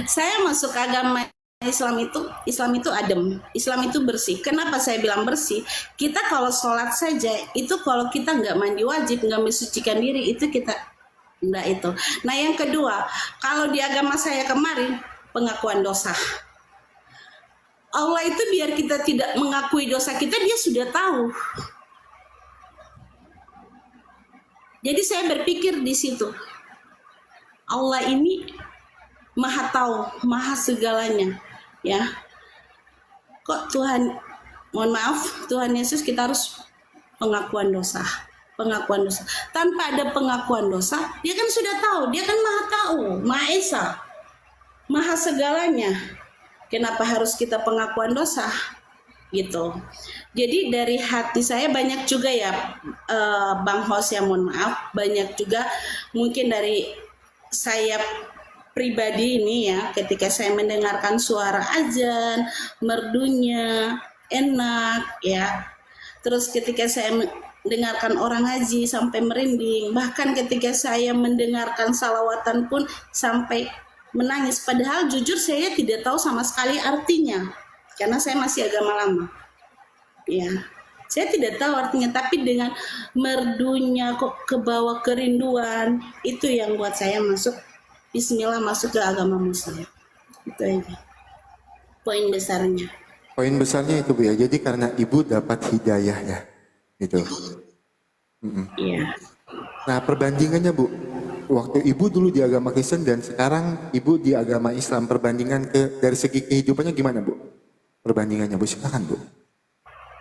saya masuk agama Islam itu adem, Islam itu bersih. Kenapa saya bilang bersih? Kita kalau sholat saja itu kalau kita nggak mandi wajib, nggak mensucikan diri itu kita nggak itu. Nah yang kedua, kalau di agama saya kemarin pengakuan dosa. Allah itu biar kita tidak mengakui dosa kita, dia sudah tahu. Jadi saya berpikir di situ, Allah ini Maha tahu, maha segalanya, ya. Kok Tuhan, mohon maaf, Tuhan Yesus kita harus pengakuan dosa. Tanpa ada pengakuan dosa, dia kan sudah tahu, dia kan maha tahu, maha esa, maha segalanya. Kenapa harus kita pengakuan dosa? Gitu. Jadi dari hati saya banyak juga ya, Bang Hos ya, mohon maaf, banyak juga mungkin dari saya pribadi ini ya, ketika saya mendengarkan suara azan, merdunya enak ya. Terus ketika saya mendengarkan orang ngaji sampai merinding, bahkan ketika saya mendengarkan salawatan pun sampai menangis. Padahal jujur saya tidak tahu sama sekali artinya, karena saya masih agama lama. Ya, saya tidak tahu artinya, tapi dengan merdunya kok ke bawah kerinduan, itu yang buat saya masuk Bismillah, masuk ke agama Muslim. Itu aja poin besarnya. Poin besarnya itu Bu ya, jadi karena Ibu dapat hidayah ya, gitu. Iya. Nah perbandingannya Bu, waktu Ibu dulu di agama Kristen dan sekarang Ibu di agama Islam, perbandingan dari segi kehidupannya gimana Bu? Perbandingannya Bu, silakan Bu.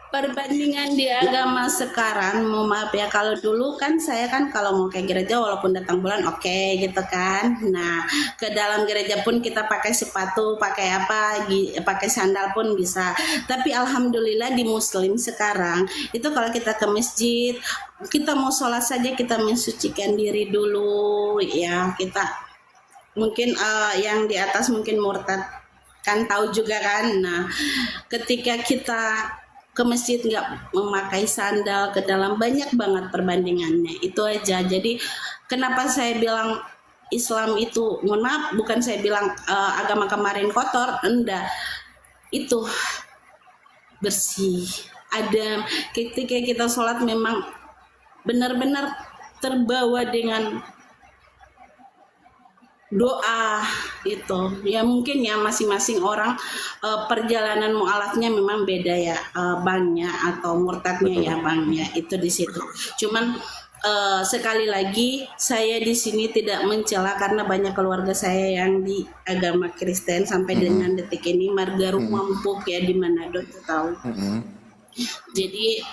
Perbandingan di agama sekarang, mohon maaf ya, kalau dulu kan saya kan kalau mau ke gereja walaupun datang bulan oke, gitu kan. Nah ke dalam gereja pun kita pakai sepatu, pakai apa, pakai sandal pun bisa. Tapi alhamdulillah di Muslim sekarang itu kalau kita ke masjid, kita mau sholat saja kita mensucikan diri dulu ya. Kita mungkin yang di atas mungkin murtad kan tahu juga kan. Nah ketika kita ke masjid nggak memakai sandal ke dalam, banyak banget perbandingannya. Itu aja. Jadi kenapa saya bilang Islam itu, mohon maaf, bukan saya bilang agama kemarin kotor, enggak, itu bersih, adem. Ketika kita sholat memang benar-benar terbawa dengan doa itu ya. Mungkin ya masing-masing orang perjalanan mualafnya memang beda ya, bangnya atau murtadnya ya bangnya itu di situ. Cuman sekali lagi saya di sini tidak mencela karena banyak keluarga saya yang di agama Kristen sampai dengan detik ini marga rumah empuk ya di Manado itu tahu. Jadi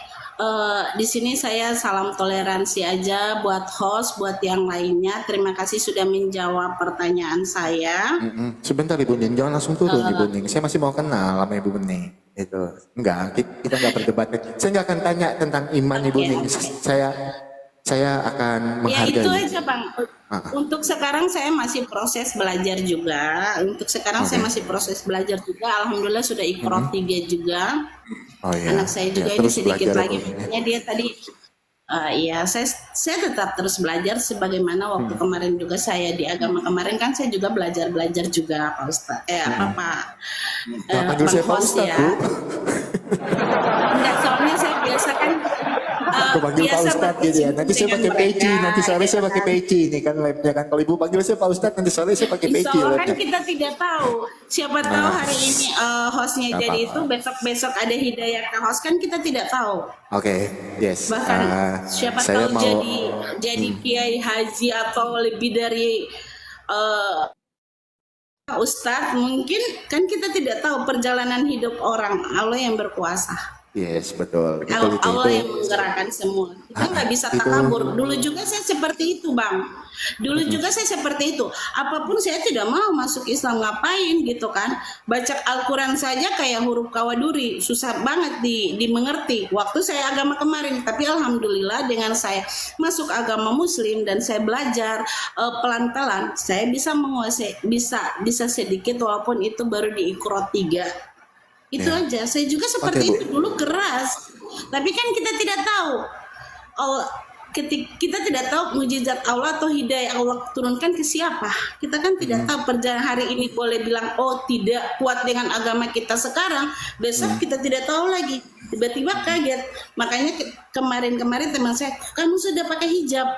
di sini saya salam toleransi aja buat host, buat yang lainnya. Terima kasih sudah menjawab pertanyaan saya. Sebentar Ibu Ning, jangan langsung turun Ibu Ning. Saya masih mau kenal sama Ibu Ning. Itu enggak, kita enggak berdebat. Saya enggak akan tanya tentang iman Ibu Ning. Saya akan menghargai. Ya itu aja Bang. Untuk sekarang saya masih proses belajar juga. Saya masih proses belajar juga. Alhamdulillah sudah Iqra 3 juga. Oh, iya. Anak saya juga ya, ini sedikit belajar, lagi. Makanya dia tadi, ya saya tetap terus belajar sebagaimana waktu kemarin juga saya di agama kemarin kan saya juga belajar juga Pak Ustadz. Pak panggil saya Pak Ustadz ya. Bu. Enggak, soalnya saya biasa kan Aku panggil Pak Ustadz gitu ya. Nanti saya pakai peci, nanti sore saya pakai peci nih kan labnya kan. Kalau Ibu panggil saya Pak Ustadz, nanti sore saya pakai peci. Insya Allah kan kita tidak tahu. Siapa tahu hari ini hostnya jadi itu, besok ada hidayah ke host kan kita tidak tahu. Oke, yes. Bahkan siapa saya tahu mau, jadi kiai haji atau lebih dari Ustadz, mungkin kan kita tidak tahu perjalanan hidup orang. Allah yang berkuasa. Yes, betul. Allah, Betul Allah itu. yang menggerakkan semua. Kita nggak bisa Itu takabur. Dulu juga saya seperti itu, Bang. Dulu juga saya seperti itu. Apapun saya tidak mau masuk Islam, ngapain gitu kan? Baca Al-Quran saja kayak huruf kawaduri, susah banget dimengerti. Waktu saya agama kemarin, tapi alhamdulillah dengan saya masuk agama Muslim dan saya belajar pelan-pelan, saya bisa menguasai, bisa sedikit walaupun itu baru di Iqra 3. Itu Ya. aja. Saya juga Oke, seperti Bu. itu dulu keras. Tapi kan kita tidak tahu. Allah, kita tidak tahu mujizat Allah atau hidayah Allah turunkan ke siapa. Kita kan tidak tahu perjalanan hari ini boleh bilang oh tidak kuat dengan agama kita sekarang. Besok kita tidak tahu lagi. Tiba-tiba kaget. Makanya kemarin-kemarin teman saya, kamu sudah pakai hijab.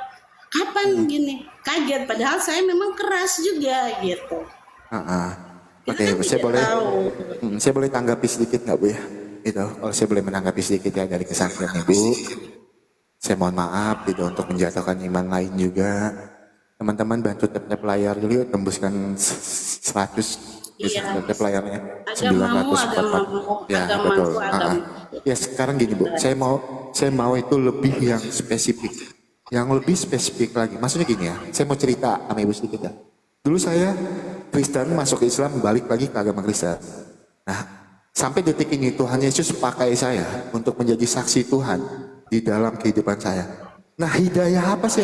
Kapan gini? Kaget. Padahal saya memang keras juga gitu. Kita Oke, kan saya tidak boleh tahu. saya boleh tanggapi sedikit nggak Bu ya? Itu, kalau saya boleh menanggapi sedikit ya dari kesaksian Ibu. Saya mohon maaf gitu untuk menjatuhkan iman lain juga. Teman-teman bantu tap-tap layar dulu, tembuskan 100 Iya. tap layarnya. Agamamu, 944. Ya, agamaku, betul. agamamu. Ya, sekarang gini Bu, saya mau itu lebih yang spesifik. Yang lebih spesifik lagi. Maksudnya gini ya, saya mau cerita sama Ibu sedikit ya. Dulu saya Kristen, masuk Islam, balik lagi ke agama Kristen. Nah, sampai detik ini Tuhan Yesus pakai saya untuk menjadi saksi Tuhan di dalam kehidupan saya. Nah, hidayah apa sih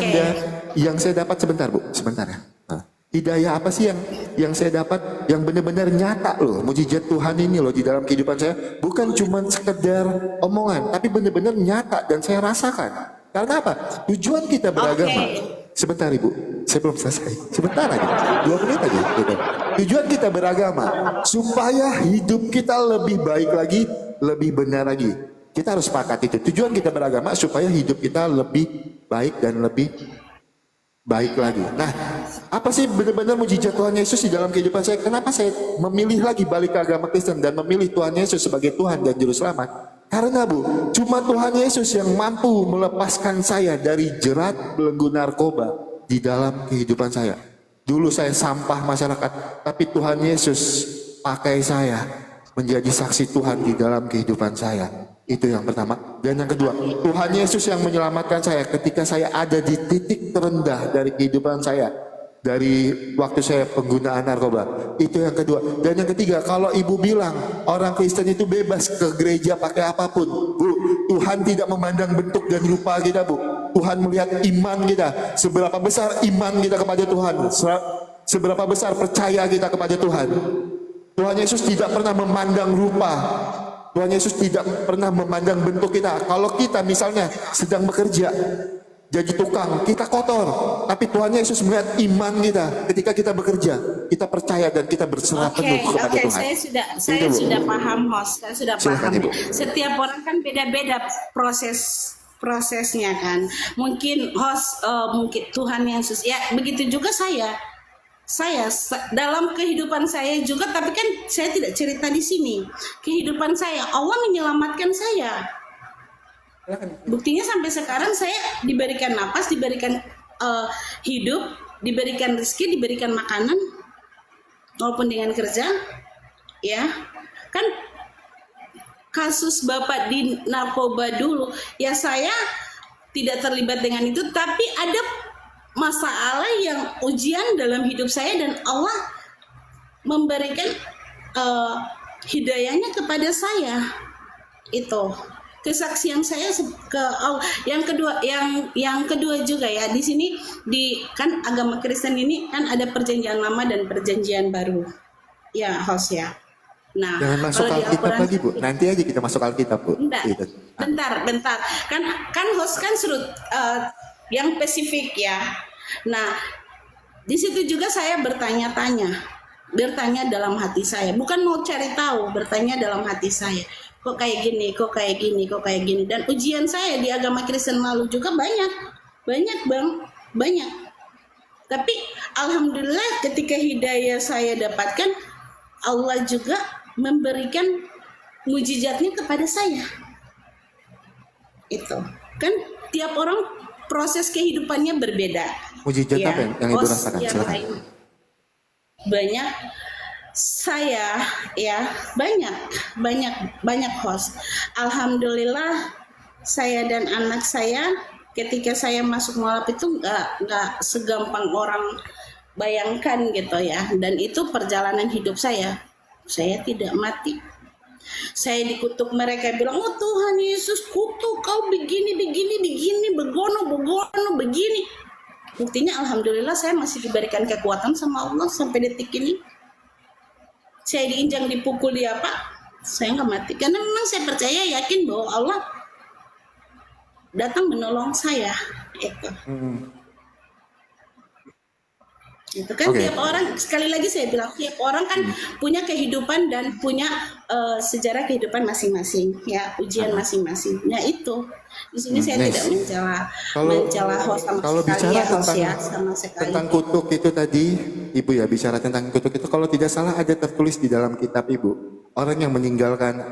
yang saya dapat sebentar Bu? Sebentar ya. Nah, hidayah apa sih yang saya dapat yang benar-benar nyata loh, mujizat Tuhan ini loh di dalam kehidupan saya, bukan cuma sekedar omongan, tapi benar-benar nyata dan saya rasakan. Karena apa? Tujuan kita beragama. Sebentar Ibu, saya belum selesai. Sebentar aja, 2 menit aja. Gitu. Tujuan kita beragama supaya hidup kita lebih baik lagi, lebih benar lagi. Kita harus sepakat itu. Tujuan kita beragama supaya hidup kita lebih baik dan lebih baik lagi. Nah, apa sih benar-benar mujizat Tuhan Yesus di dalam kehidupan saya? Kenapa saya memilih lagi balik ke agama Kristen dan memilih Tuhan Yesus sebagai Tuhan dan Juru Selamat? Karena Bu, cuma Tuhan Yesus yang mampu melepaskan saya dari jerat belenggu narkoba di dalam kehidupan saya. Dulu saya sampah masyarakat, tapi Tuhan Yesus pakai saya menjadi saksi Tuhan di dalam kehidupan saya. Itu yang pertama. Dan yang kedua, Tuhan Yesus yang menyelamatkan saya ketika saya ada di titik terendah dari kehidupan saya. Dari waktu saya penggunaan narkoba. Itu yang kedua. Dan yang ketiga, kalau Ibu bilang orang Kristen itu bebas ke gereja pakai apapun, Bu, Tuhan tidak memandang bentuk dan rupa kita, Bu. Tuhan melihat iman kita. Seberapa besar iman kita kepada Tuhan. Seberapa besar percaya kita kepada Tuhan. Tuhan Yesus tidak pernah memandang rupa. Tuhan Yesus tidak pernah memandang bentuk kita. Kalau kita misalnya sedang bekerja, jadi tukang, kita kotor. Tapi Tuhan Yesus melihat iman kita ketika kita bekerja. Kita percaya dan kita berserah penuh kepada Tuhan. Saya sudah paham, host. Saya sudah Silakan, paham. Ibu. Setiap orang kan beda-beda prosesnya kan. Mungkin host, mungkin Tuhan Yesus. Ya, begitu juga saya dalam kehidupan saya juga, tapi kan saya tidak cerita di sini. Kehidupan saya, Allah menyelamatkan saya. Buktinya sampai sekarang saya diberikan napas, diberikan hidup, diberikan rezeki, diberikan makanan, walaupun dengan kerja, ya kan. Kasus Bapak di narkoba dulu, ya saya tidak terlibat dengan itu, tapi ada masalah yang ujian dalam hidup saya dan Allah memberikan hidayahnya kepada saya. Itu kesaksian saya ke Allah. Yang kedua juga ya, di sini di kan agama Kristen ini kan ada perjanjian lama dan perjanjian baru. Ya, host ya. Nah, Jangan masuk kalau di Alkitab Al-Quran, lagi Bu. Nanti aja kita masuk Alkitab Bu. Bentar, Gitu. bentar. Kan host kan suruh yang spesifik ya. Nah, di situ juga saya bertanya dalam hati saya. Bukan mau cari tahu, bertanya dalam hati saya. Kok kayak gini, kok kayak gini, kok kayak gini. Dan ujian saya di agama Kristen lalu juga banyak Bang, banyak. Tapi alhamdulillah ketika hidayah saya dapatkan, Allah juga memberikan mujizatnya kepada saya. Itu kan tiap orang proses kehidupannya berbeda. Mujizat Ya, apa yang Ibu host rasakan? yang Silakan. lain banyak Saya ya banyak banyak banyak host. Alhamdulillah saya dan anak saya ketika saya masuk mualaf itu nggak segampang orang bayangkan gitu ya. Dan itu perjalanan hidup saya. Saya tidak mati. Saya dikutuk, mereka bilang, oh Tuhan Yesus kutuk kau begini begini begini begono begono begini. Buktinya alhamdulillah saya masih diberikan kekuatan sama Allah sampai detik ini. Saya diinjang, dipukul, di apa, saya nggak mati karena memang saya percaya, yakin bahwa Allah datang menolong saya. Itu kan Oke. tiap orang, sekali lagi saya bilang, tiap orang kan punya kehidupan dan punya sejarah kehidupan masing-masing, ya ujian masing-masing. Nah itu di sini saya Nice. tidak mencela Kalau host sama kalau sekali bicara ya, host tentang ya sama sekali. tentang kutuk itu tadi, Ibu ya bicara tentang kutuk itu, kalau tidak salah ada tertulis di dalam kitab Ibu, orang yang meninggalkan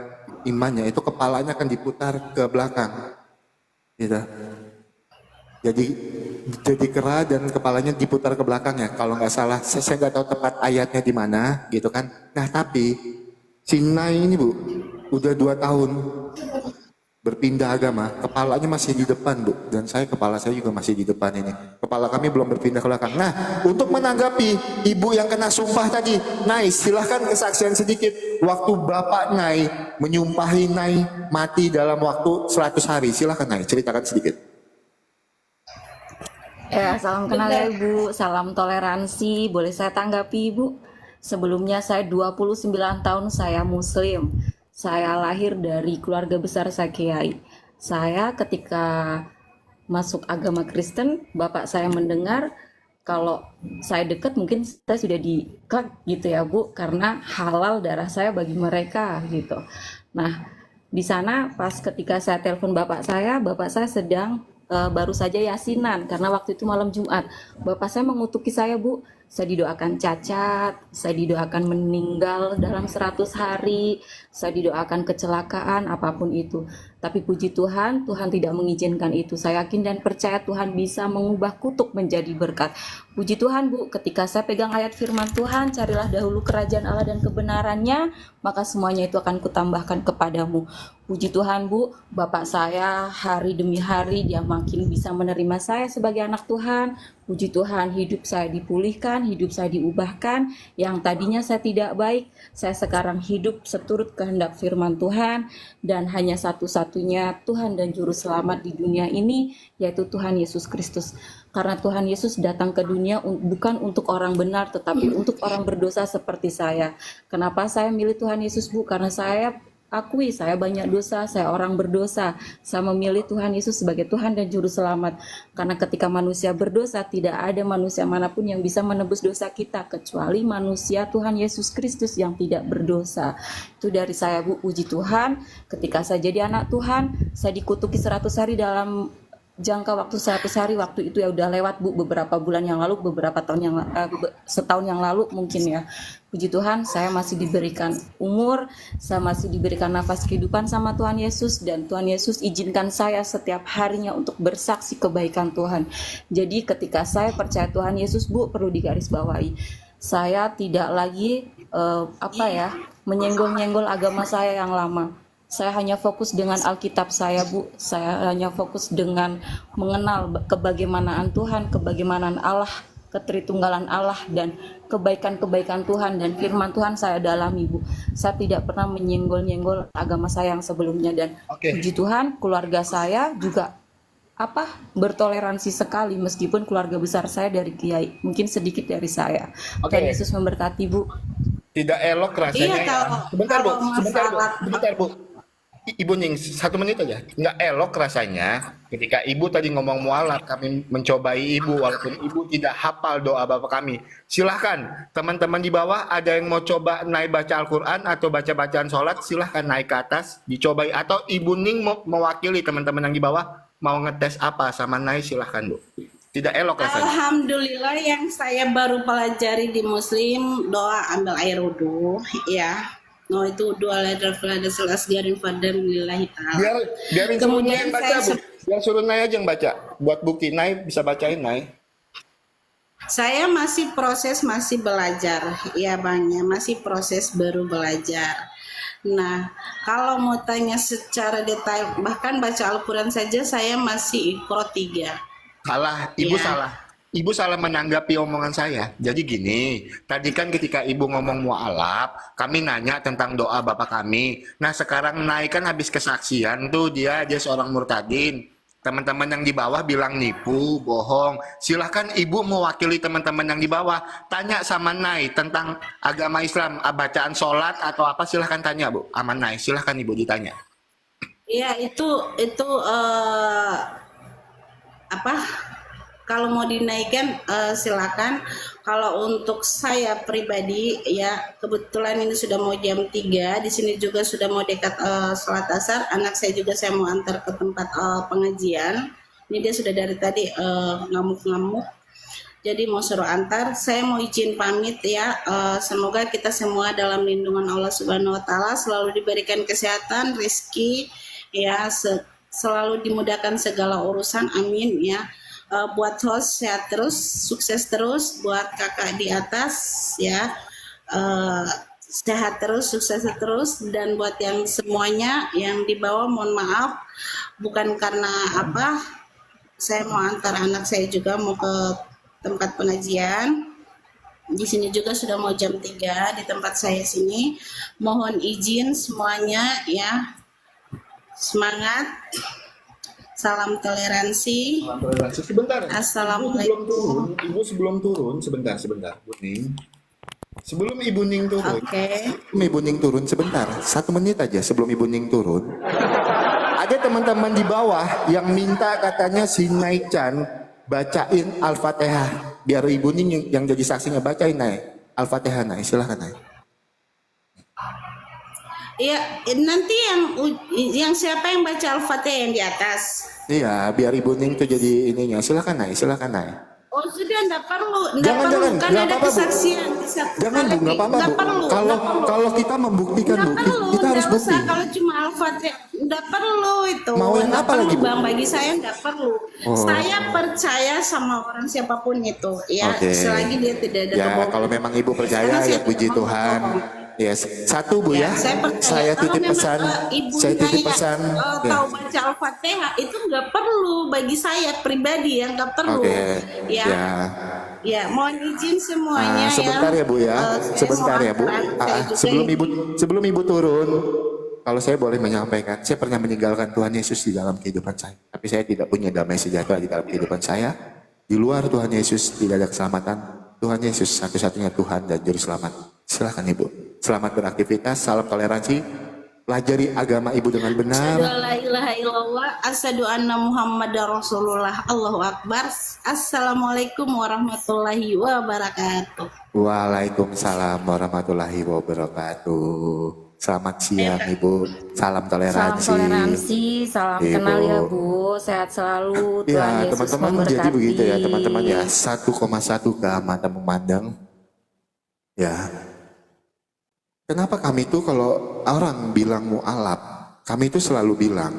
imannya itu kepalanya akan diputar ke belakang, gitu. Jadi kera dan kepalanya diputar ke belakang ya, kalau nggak salah. Saya nggak tahu tepat ayatnya di mana, gitu kan. Nah tapi si Nai ini Bu, udah 2 tahun berpindah agama, kepalanya masih di depan Bu, dan kepala saya juga masih di depan ini. Kepala kami belum berpindah ke belakang. Nah, untuk menanggapi Ibu yang kena sumpah tadi, Nai, silahkan kesaksian sedikit. Waktu Bapak Nai menyumpahi Nai mati dalam waktu 100 hari, silahkan Nai, ceritakan sedikit. Ya, salam kenal ya Ibu, salam toleransi. Boleh saya tanggapi Ibu? Sebelumnya saya 29 tahun saya Muslim. Saya lahir dari keluarga besar saya Kiai. Saya ketika masuk agama Kristen, bapak saya mendengar kalau saya dekat mungkin saya sudah diklak gitu ya Bu, karena halal darah saya bagi mereka gitu. Nah, di sana pas ketika saya telepon bapak saya sedang baru saja yasinan karena waktu itu malam Jumat. Bapak saya mengutuki saya Bu, saya didoakan cacat, saya didoakan meninggal dalam 100 hari, saya didoakan kecelakaan apapun itu. Tapi puji Tuhan, Tuhan tidak mengizinkan itu. Saya yakin dan percaya Tuhan bisa mengubah kutuk menjadi berkat. Puji Tuhan Bu, ketika saya pegang ayat firman Tuhan, carilah dahulu kerajaan Allah dan kebenarannya, maka semuanya itu akan kutambahkan kepadamu. Puji Tuhan Bu, Bapak saya hari demi hari dia makin bisa menerima saya sebagai anak Tuhan. Puji Tuhan, hidup saya dipulihkan, hidup saya diubahkan. Yang tadinya saya tidak baik, saya sekarang hidup seturut kehendak firman Tuhan. Dan hanya satu-satunya Tuhan dan Juru Selamat di dunia ini, yaitu Tuhan Yesus Kristus. Karena Tuhan Yesus datang ke dunia bukan untuk orang benar, tetapi untuk orang berdosa seperti saya. Kenapa saya milih Tuhan Yesus Bu? Karena saya akui saya banyak dosa, saya orang berdosa. Saya memilih Tuhan Yesus sebagai Tuhan dan Juru Selamat. Karena ketika manusia berdosa, tidak ada manusia manapun yang bisa menebus dosa kita, kecuali manusia Tuhan Yesus Kristus yang tidak berdosa. Itu dari saya Bu, puji Tuhan. Ketika saya jadi anak Tuhan, saya dikutuki 100 hari dalam jangka waktu 100 hari. Waktu itu ya udah lewat Bu, beberapa bulan yang lalu, beberapa tahun yang setahun yang lalu mungkin ya. Puji Tuhan, saya masih diberikan umur, saya masih diberikan nafas kehidupan sama Tuhan Yesus, dan Tuhan Yesus izinkan saya setiap harinya untuk bersaksi kebaikan Tuhan. Jadi ketika saya percaya Tuhan Yesus Bu, perlu digarisbawahi, saya tidak lagi menyenggol-nyenggol agama saya yang lama. Saya hanya fokus dengan Alkitab saya Bu, saya hanya fokus dengan mengenal kebagaimanaan Tuhan, kebagaimanaan Allah, ketritunggalan Allah, dan kebaikan-kebaikan Tuhan dan firman Tuhan saya dalami Bu. Saya tidak pernah menyenggol-nyenggol agama saya yang sebelumnya, dan puji Tuhan keluarga saya juga bertoleransi sekali meskipun keluarga besar saya dari Kiai, mungkin sedikit dari saya. Tuhan Yesus memberkati Bu. Tidak elok rasanya Iya, ya. Sebentar Bu. Ibu Ning, 1 menit aja. Nggak elok rasanya ketika Ibu tadi ngomong mualaf, kami mencobai Ibu walaupun Ibu tidak hafal doa Bapak kami. Silahkan teman-teman di bawah ada yang mau coba naik baca Al-Quran atau baca-bacaan sholat, silahkan naik ke atas dicobai. Atau Ibu Ning mau mewakili teman-teman yang di bawah mau ngetes apa sama naik, silahkan Bu. Tidak elok rasanya. Alhamdulillah yang saya baru pelajari di Muslim, doa ambil air wudhu ya. No, itu dua letter selas garin fadam lillahi ta'ala. Biarin suruh Kemudian Nay baca Bu. Biar suruh Nay aja yang baca. Buat bukti Nay bisa bacain Nay. Saya masih proses, masih belajar, ya Bang ya, masih proses baru belajar. Nah, kalau mau tanya secara detail, bahkan baca Al-Quran saja saya masih Iqra 3. Salah, ibu Ya. salah. Ibu salah menanggapi omongan saya. Jadi gini, tadi kan ketika ibu ngomong mualaf, kami nanya tentang doa bapak kami. Nah sekarang naik kan habis kesaksian tuh dia seorang murtadin. Teman-teman yang di bawah bilang nipu, bohong. Silahkan ibu mewakili teman-teman yang di bawah. Tanya sama Nai tentang agama Islam, bacaan sholat atau apa, silahkan tanya Bu. Aman Nai, silahkan ibu ditanya. Iya, itu apa? Kalau mau dinaikkan silakan. Kalau untuk saya pribadi ya kebetulan ini sudah mau jam 3, di sini juga sudah mau dekat sholat asar. Anak saya juga saya mau antar ke tempat pengajian. Ini dia sudah dari tadi ngamuk-ngamuk. Jadi mau suruh antar, saya mau izin pamit ya. Semoga kita semua dalam lindungan Allah Subhanahu Wa Taala selalu diberikan kesehatan, rezeki, ya selalu dimudahkan segala urusan. Amin ya. Buat host sehat terus, sukses terus. Buat kakak di atas ya sehat terus, sukses terus. Dan buat yang semuanya yang di bawah mohon maaf, bukan karena apa. Saya mau antar anak saya juga mau ke tempat pengajian. Di sini juga sudah mau jam 3 di tempat saya sini. Mohon izin semuanya ya. Semangat. Salam toleransi. Salam toleransi. Sebentar. Assalamualaikum. Ibu sebelum turun, sebentar, Bu Ning. Sebelum Ibu Ning turun, Oke. Ibu Ning turun sebentar, 1 menit aja sebelum Ibu Ning turun. Ada teman-teman di bawah yang minta katanya si Naichan bacain Al-Fatihah. Biar Ibu Ning yang jadi saksinya, bacain Nai. Al-Fatihah Nai, silahkan Nai. Iya, nanti yang siapa yang baca Al-Fatihah yang di atas? Iya, biar Ibu Ning tuh jadi ininya. Silahkan Nai, silahkan Nai. Oh sudah, enggak perlu, Jangan, kan nggak ada apa-apa, Bu. kesaksian. Jangan Bu, nggak apa-apa Bu. Kalau kita membuktikan Bu, kita harus nggak bukti. usah. Kalau cuma Al-Fatihah, enggak perlu itu. Mau yang Nggak apa perlu, lagi, Bu? Bang, bagi saya enggak perlu. Oh. Saya percaya sama orang siapapun itu, ya. Oke. Selagi dia tidak ada Ya, kebohongan. kalau memang Ibu percaya Karena saya ya puji tidak mau Tuhan. berbohong. Ya, satu Bu ya. Saya percaya. Saya Kalau titip memang, pesan. ibunya Saya titip yang, pesan. Ya. tahu baca Al-Fatihah itu nggak perlu bagi saya pribadi ya, nggak perlu. Oke. Ya. Ya. Ya, mohon izin semuanya Sebentar ya Bu ya. saya Sebentar mau ya Bu. antar anak saya juga Sebelum Ibu turun, kalau saya boleh menyampaikan, saya pernah meninggalkan Tuhan Yesus di dalam kehidupan saya. Tapi saya tidak punya damai sejahtera di dalam kehidupan saya. Di luar Tuhan Yesus tidak ada keselamatan. Tuhan Yesus satu-satunya Tuhan dan Juru Selamat. Silakan Ibu. Selamat beraktivitas, salam toleransi. Pelajari agama Ibu dengan benar. Asyhadu la ilaha illallah, asyhadu anna Muhammadar Rasulullah. Allahu Akbar. Assalamualaikum warahmatullahi wabarakatuh. Waalaikumsalam warahmatullahi wabarakatuh. Selamat siang Ibu. Salam toleransi. Salam toleransi, salam Ibu. kenal ya Bu. Sehat selalu. Tuhan Ya Yesus teman-teman, memberkati. jadi begitu ya teman-teman ya. 1,1 ke mata memandang. Ya. Kenapa kami tuh kalau orang bilang mu'alaf, kami tuh selalu bilang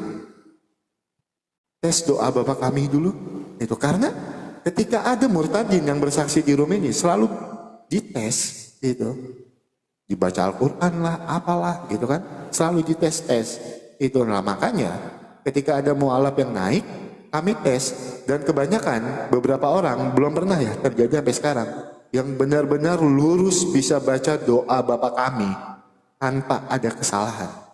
tes doa bapak kami dulu. Itu karena ketika ada murtadin yang bersaksi di room ini selalu dites gitu. Dibaca Al-Quran lah, apalah gitu kan. Selalu dites-tes. Itu lah makanya ketika ada mu'alaf yang naik, kami tes. Dan kebanyakan beberapa orang belum pernah ya terjadi sampai sekarang. Yang benar-benar lurus bisa baca doa bapak kami tanpa ada kesalahan.